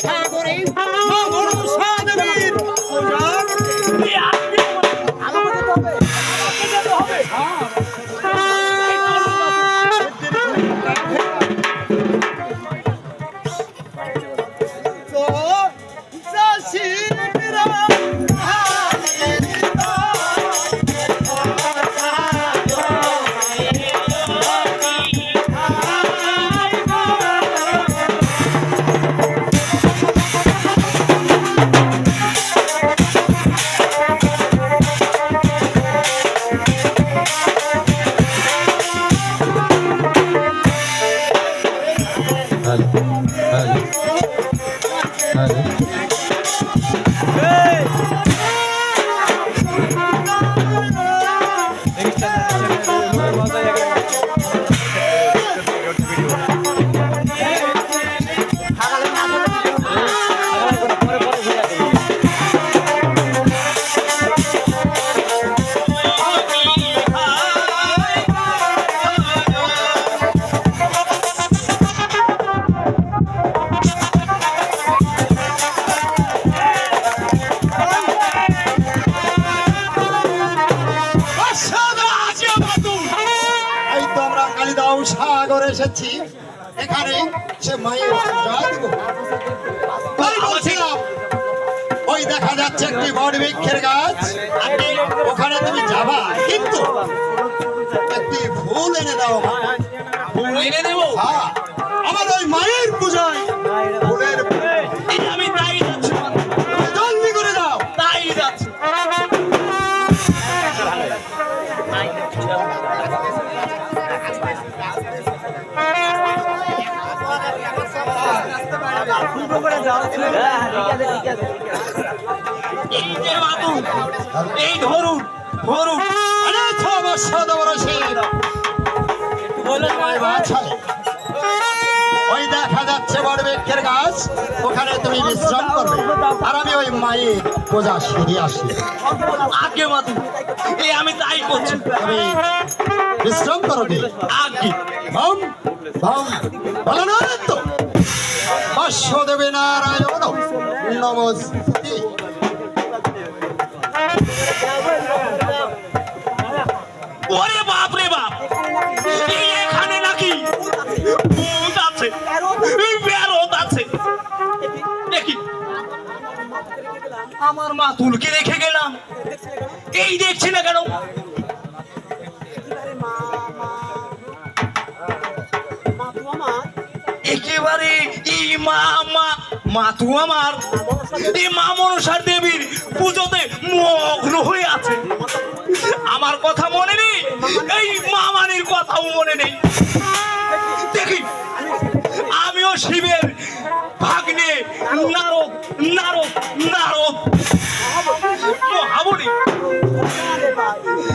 সাগরে মা মনসা দেবীর পূজা সাগর এসেছি এখানে সে মায়ের পূজা দিব। বলছিলাম ওই দেখা যাচ্ছে একটি বট বৃক্ষের গাছ, ওখানে তুমি যাবা, কিন্তু একটি ফুল এনে দাও। ফুল এনে দেব? হ্যাঁ, আমার ওই মায়ের পূজায় ফুলের আমি তাই যাচ্ছি, জলদি করে দাও। তাই যাচ্ছি। এই যে বাবু, এই ধরুন ধরুন। আরে 6 বছর বয়সে ওই দেখা যাচ্ছে বড় বৃক্ষের গাছ, ওখানে তুমি বিশ্রাম করবে, আর আমি ওই মায়ের পূজা সেরে আসি। আগে বাবু, এই আমি তাই করছি। তুমি বিশ্রাম করো নি। আগে ভম ভম বলো না তো, বাসুদেবে নারায়ণ নমস্তে। ওরে বাপ রে বাপ, এই এখানে নাকি ভূত আছে, বেরোত আছে। দেখি আমার মাতুলকে রেখে গেলাম, এই দেখছি না কেন? একেবারে এই মাতু আমার এই মা মনসার দেবীর পুজোতে মগ্ন হয়ে আছে। আমার কথা মনে নেই, এই মামানির কথাও মনে নেই। দেখি আমিও শিবের ভাগ্নে নারদ নারদ